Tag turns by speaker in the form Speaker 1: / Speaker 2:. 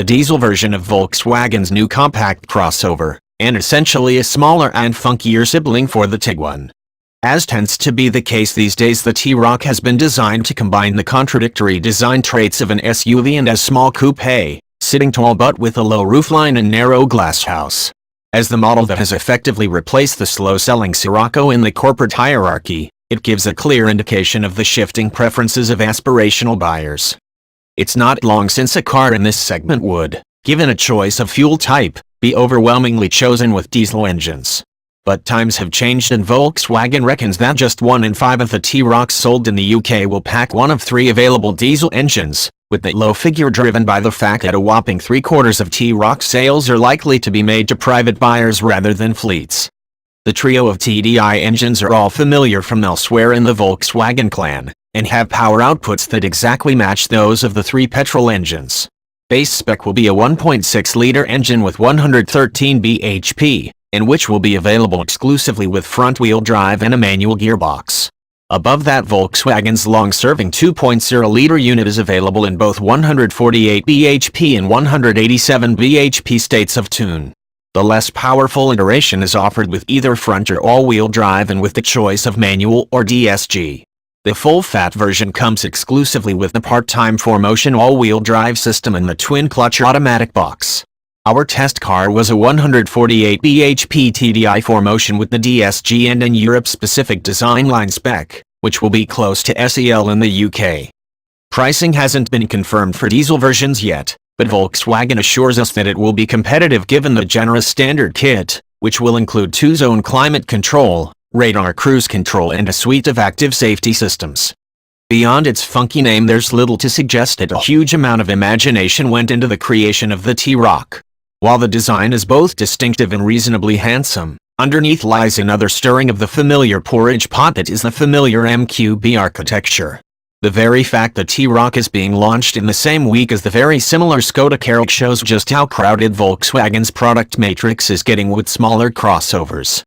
Speaker 1: diesel version of Volkswagen's new compact crossover, and essentially a smaller and funkier sibling for the Tiguan. As tends to be the case these days, the T Roc has been designed to combine the contradictory design traits of an SUV and a small coupé, sitting tall but with a low roofline and narrow glasshouse. As the model that has effectively replaced the slow-selling Scirocco in the corporate hierarchy, it gives a clear indication of the shifting preferences of aspirational buyers. It's not long since a car in this segment would, given a choice of fuel type, be overwhelmingly chosen with diesel engines. But times have changed, and Volkswagen reckons that just 1 in 5 of the T Rocs sold in the UK will pack one of 3 available diesel engines, with that low figure driven by the fact that a whopping 3/4 of T Roc sales are likely to be made to private buyers rather than fleets. The trio of TDI engines are all familiar from elsewhere in the Volkswagen clan, and have power outputs that exactly match those of the 3 petrol engines. Base spec will be a 1.6-liter engine with 113 bhp, and which will be available exclusively with front-wheel drive and a manual gearbox. Above that, Volkswagen's long-serving 2.0-liter unit is available in both 148 bhp and 187 bhp states of tune. The less powerful iteration is offered with either front or all-wheel drive and with the choice of manual or DSG. The full-fat version comes exclusively with the part-time 4Motion all-wheel drive system and the twin-clutch automatic box. Our test car was a 148 bhp TDI 4Motion with the DSG and an Europe-specific design line spec, which will be close to SEL in the UK. Pricing hasn't been confirmed for diesel versions yet, but Volkswagen assures us that it will be competitive given the generous standard kit, which will include 2-zone climate control, radar cruise control and a suite of active safety systems. Beyond its funky name, there's little to suggest that a huge amount of imagination went into the creation of the T Roc. While the design is both distinctive and reasonably handsome, underneath lies another stirring of the familiar porridge pot that is the familiar MQB architecture. The very fact that T Roc is being launched in the same week as the very similar Skoda Karoq shows just how crowded Volkswagen's product matrix is getting with smaller crossovers.